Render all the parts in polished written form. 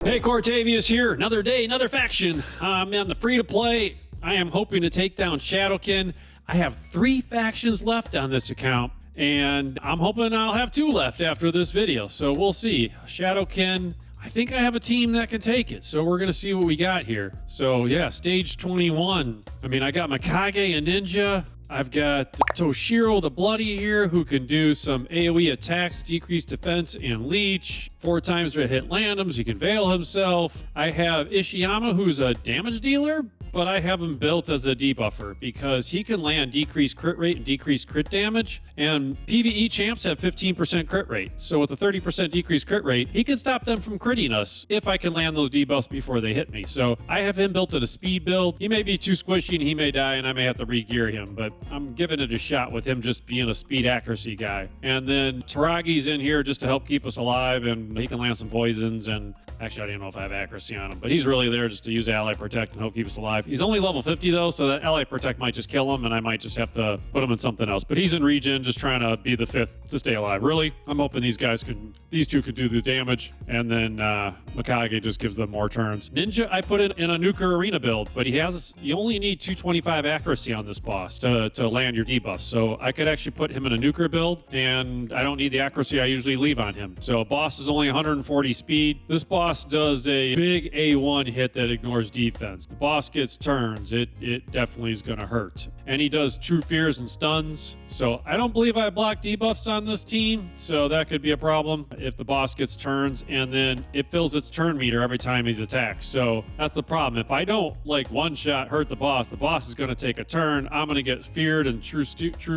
Hey, Cortavius here. Another day, another faction. I'm on the free-to-play. I am hoping to take down Shadowkin. I have 3 factions left on this account, and I'm hoping I'll have 2 left after this video, so we'll see. Shadowkin, I think I have a team that can take it, so we're going to see what we got here. So, yeah, stage 21. I mean, I got Mikage and Ninja. I've got Toshiro the Bloody here, who can do some AoE attacks, decrease defense, and leech. 4 times to hit randoms. He can veil himself. I have Ishiyama, who's a damage dealer, but I have him built as a debuffer because he can land decreased crit rate and decreased crit damage. And PvE champs have 15% crit rate. So with a 30% decreased crit rate, he can stop them from critting us if I can land those debuffs before they hit me. So I have him built at a speed build. He may be too squishy and he may die and I may have to re-gear him, but I'm giving it a shot with him just being a speed accuracy guy. And then Taragi's in here just to help keep us alive, and he can land some poisons. And actually, I don't even know if I have accuracy on him, but he's really there just to use Ally Protect and help keep us alive. He's only level 50 though, so that Ally Protect might just kill him and I might just have to put him in something else. But he's in regen, just trying to be the 5th to stay alive. Really, I'm hoping these two could do the damage, and then Mikage just gives them more turns. Ninja, I put it in a nuker arena build, but you only need 225 accuracy on this boss to land your debuffs. So I could actually put him in a nuker build, and I don't need the accuracy I usually leave on him. So boss is only 140 speed. This boss does a big A1 hit that ignores defense. The boss gets turns. It definitely is going to hurt. And he does true fears and stuns. So I don't believe I block debuffs on this team, so that could be a problem if the boss gets turns, and then it fills its turn meter every time he's attacked. So that's the problem. If I don't one shot hurt the boss is going to take a turn. I'm going to get feared and true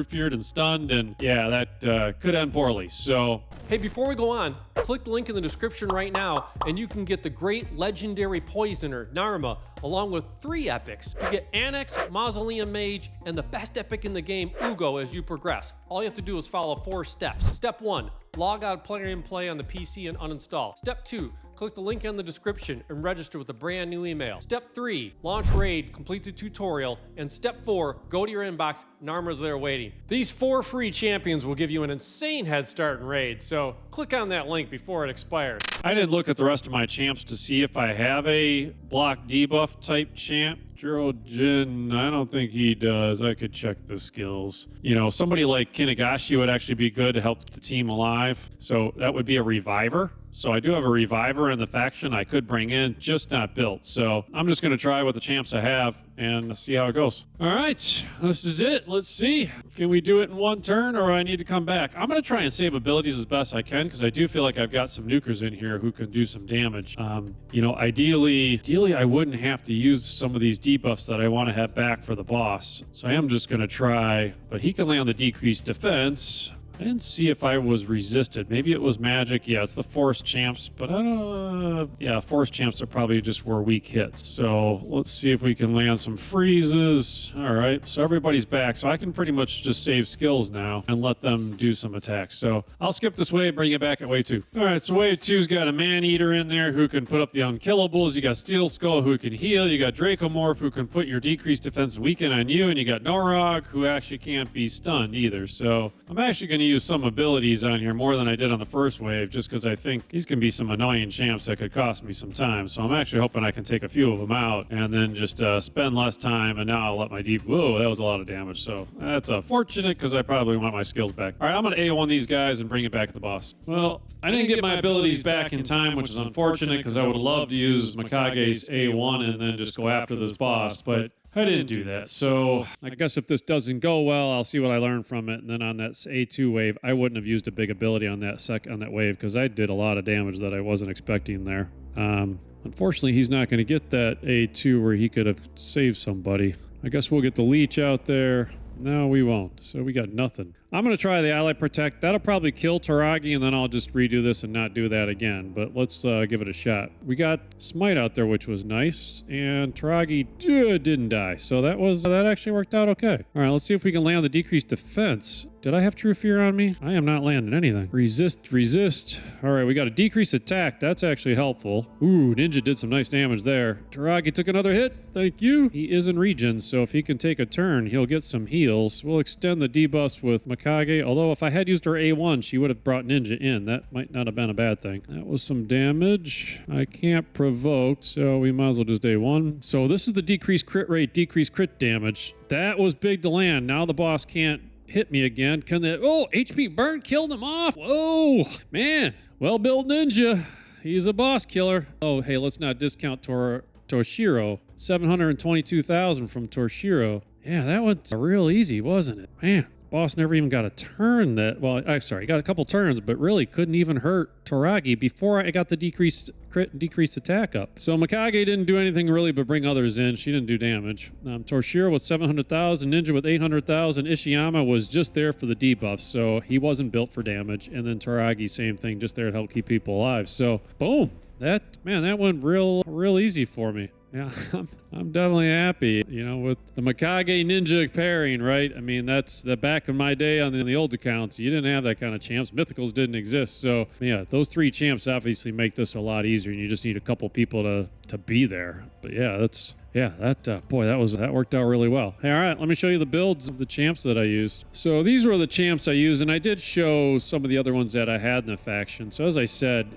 feared and stunned, and yeah, that could end poorly. So hey, before we go on, click the link in the description right now and you can get the great legendary poisoner Narma along with 3 epics. You get Anax, Mausoleum Mage, and the best epic in the game, Uugo, as you progress. All you have to do is follow 4 steps. Step 1, log out Play and Play on the PC and uninstall. Step 2, click the link in the description and register with a brand new email. Step 3, launch raid, complete the tutorial. And step 4, go to your inbox, Narma's there waiting. These 4 free champions will give you an insane head start in raid, so click on that link before it expires. I didn't look at the rest of my champs to see if I have a block debuff type champ. Jin, I don't think he does. I could check the skills. You know, somebody like Kinagashi would actually be good to help the team alive. So that would be a reviver. So I do have a reviver in the faction I could bring in, just not built. So I'm just going to try with the champs I have and see how it goes. All right, this is it. Let's see. Can we do it in 1 turn, or I need to come back? I'm going to try and save abilities as best I can because I do feel like I've got some nukers in here who can do some damage. You know, ideally I wouldn't have to use some of these debuffs that I want to have back for the boss. So I am just going to try, but he can land the decreased defense. I didn't see if I was resisted. Maybe it was magic. Yeah, it's the force champs, but I don't. Yeah, force champs are probably just were weak hits. So let's see if we can land some freezes. All right, so everybody's back. So I can pretty much just save skills now and let them do some attacks. So I'll skip this wave, bring it back at wave 2. All right, so wave 2's got a man-eater in there who can put up the unkillables. You got Steel Skull who can heal. You got Dracomorph who can put your decreased defense weaken on you, and you got Norog who actually can't be stunned either. So I'm actually going to use some abilities on here more than I did on the first wave, just because I think these can be some annoying champs that could cost me some time. So I'm actually hoping I can take a few of them out and then just spend less time, and now I'll let my whoa, that was a lot of damage. So that's unfortunate because I probably want my skills back. All right, I'm going to A1 these guys and bring it back to the boss. Well, I didn't get my abilities back in time, which is unfortunate because I would have loved to use Mikage's A1 and then just go after this boss, but I didn't do that. So I guess if this doesn't go well, I'll see what I learned from it. And then on that A2 wave, I wouldn't have used a big ability on that wave because I did a lot of damage that I wasn't expecting there. Unfortunately, he's not going to get that A2 where he could have saved somebody. I guess we'll get the leech out there. No, we won't. So we got nothing. I'm going to try the Ally Protect. That'll probably kill Taragi, and then I'll just redo this and not do that again. But let's give it a shot. We got Smite out there, which was nice, and Taragi didn't die. So that actually worked out okay. All right, let's see if we can land the decreased defense. Did I have True Fear on me? I am not landing anything. Resist. All right, we got a decreased attack. That's actually helpful. Ooh, Ninja did some nice damage there. Taragi took another hit. Thank you. He is in regen, so if he can take a turn, he'll get some heals. We'll extend the debuffs with Mikage Mikage. Although if I had used her A1, she would have brought Ninja in. That might not have been a bad thing. That was some damage. I can't provoke, so we might as well just A1. So this is the decreased crit rate, decreased crit damage. That was big to land. Now the boss can't hit me again. Can they? Oh, HP burn killed him off. Whoa, man. Well-built ninja. He's a boss killer. Oh, hey, let's not discount Torshiro. 722,000 from Torshiro. Yeah, that went real easy, wasn't it? Man, boss never even got a turn that... Well, I'm sorry, got a couple turns, but really couldn't even hurt Toragi before I got the decreased crit and decreased attack up. So Mikage didn't do anything really but bring others in. She didn't do damage. Torshiro with 700,000, Ninja with 800,000. Ishiyama was just there for the debuffs, so he wasn't built for damage. And then Toragi, same thing, just there to help keep people alive. So, boom. That went real easy for me. Yeah, I'm definitely happy, you know, with the Mikage Ninja pairing, right? I mean, that's the back of my day on the old accounts. You didn't have that kind of champs. Mythicals didn't exist. So, yeah, those 3 champs obviously make this a lot easier, and you just need a couple people to be there. But yeah, that worked out really well. Hey, all right, let me show you the builds of the champs that I used. So these were the champs I used, and I did show some of the other ones that I had in the faction. So as I said,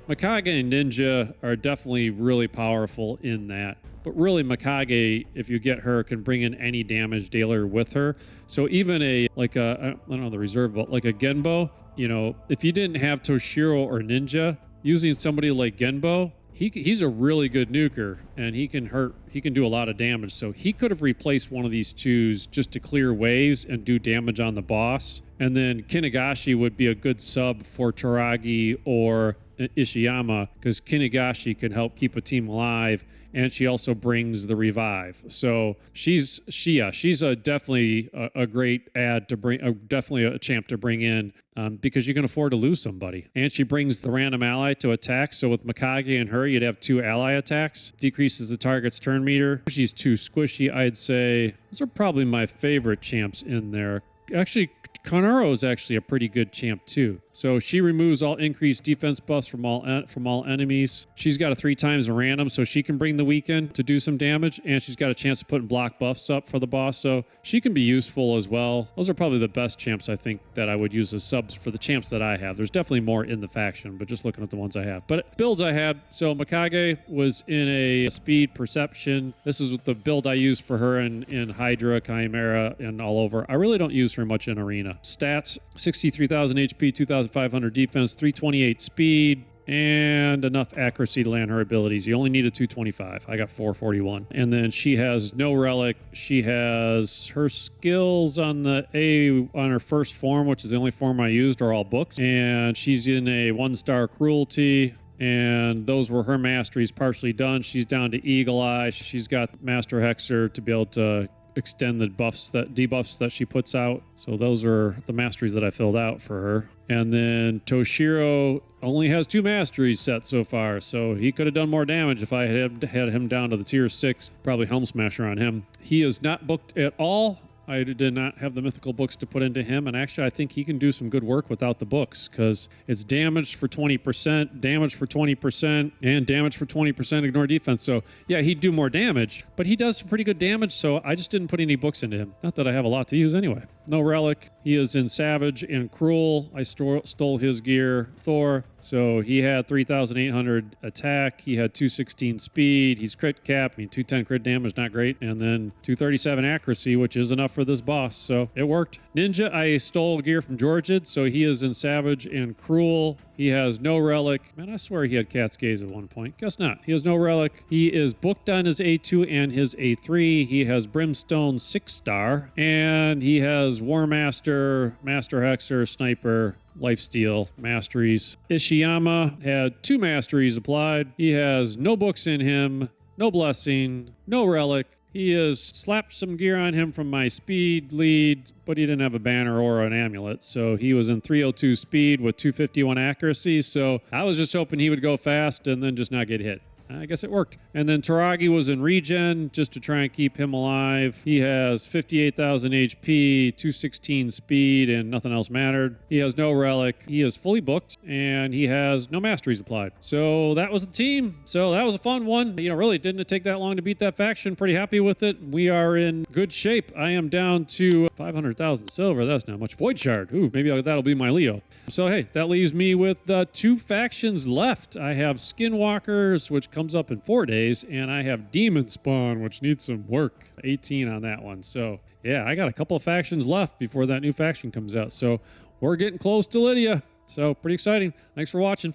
Mikage and Ninja are definitely really powerful in that. But really, Mikage, if you get her, can bring in any damage dealer with her. So even I don't know the reserve, but like a Genbo, you know, if you didn't have Toshiro or Ninja, using somebody like Genbo, he's a really good nuker, and he can do a lot of damage. So he could have replaced one of these twos just to clear waves and do damage on the boss. And then Kinegashi would be a good sub for Toragi or Ishiyama, because Kinegashi can help keep a team alive, and she also brings the revive. So she's definitely a great add to bring, definitely a champ to bring in, because you can afford to lose somebody. And she brings the random ally to attack. So with Mikage and her, you'd have 2 ally attacks. Decreases the target's turn meter. She's too squishy, I'd say. Those are probably my favorite champs in there. Actually, Kanuro is actually a pretty good champ too. So she removes all increased defense buffs from all enemies. She's got a 3 times random, so she can bring the weaken to do some damage, and she's got a chance of putting block buffs up for the boss, so she can be useful as well. Those are probably the best champs I think that I would use as subs for the champs that I have. There's definitely more in the faction, but just looking at the ones I have. But builds I had, so Mikage was in a speed perception. This is the build I used for her in Hydra, Chimera, and all over. I really don't use her much in Arena. Stats, 63,000 HP, 2,500 defense, 328 speed, and enough accuracy to land her abilities. You only need a 225. I got 441. And then she has no relic. She has her skills on her first form, which is the only form I used, are all books. And she's in a 1-star cruelty. And those were her masteries partially done. She's down to Eagle Eye. She's got Master Hexer to be able to extend the debuffs that she puts out. So those are the masteries that I filled out for her. And then Toshiro only has 2 masteries set so far, so he could have done more damage if I had him down to the tier 6, probably Helm Smasher on him. He is not booked at all. I did not have the mythical books to put into him, and actually I think he can do some good work without the books, because it's damage for 20%, damage for 20%, and damage for 20%, ignore defense. So yeah, he'd do more damage, but he does some pretty good damage, so I just didn't put any books into him. Not that I have a lot to use anyway. No relic. He is in Savage and Cruel. I stole his gear. Thor. So he had 3,800 attack. He had 216 speed. He's crit cap. 210 crit damage, not great. And then 237 accuracy, which is enough for this boss. So it worked. Ninja, I stole gear from Georgid. So he is in Savage and Cruel. He has no relic. Man, I swear he had Cat's Gaze at one point. Guess not. He has no relic. He is booked on his A2 and his A3. He has Brimstone 6-star. And he has War Master, Master Hexer, Sniper, Lifesteal masteries. Ishiyama had 2 masteries applied. He has no books in him, no blessing, no relic. He has slapped some gear on him from my speed lead, but he didn't have a banner or an amulet. So he was in 302 speed with 251 accuracy. So I was just hoping he would go fast and then just not get hit. I guess it worked. And then Taragi was in regen just to try and keep him alive. He has 58,000 HP, 216 speed, and nothing else mattered. He has no relic. He is fully booked, and he has no masteries applied. So that was the team. So that was a fun one. Really didn't take that long to beat that faction. Pretty happy with it. We are in good shape. I am down to 500,000 silver. That's not much. Void Shard. Ooh, maybe that'll be my Leo. So hey, that leaves me with 2 factions left. I have Skinwalkers, which comes up in 4 days, and I have Demon Spawn, which needs some work. 18 on that one. So yeah, I got a couple of factions left before that new faction comes out. So we're getting close to Lydia. So pretty exciting. Thanks for watching.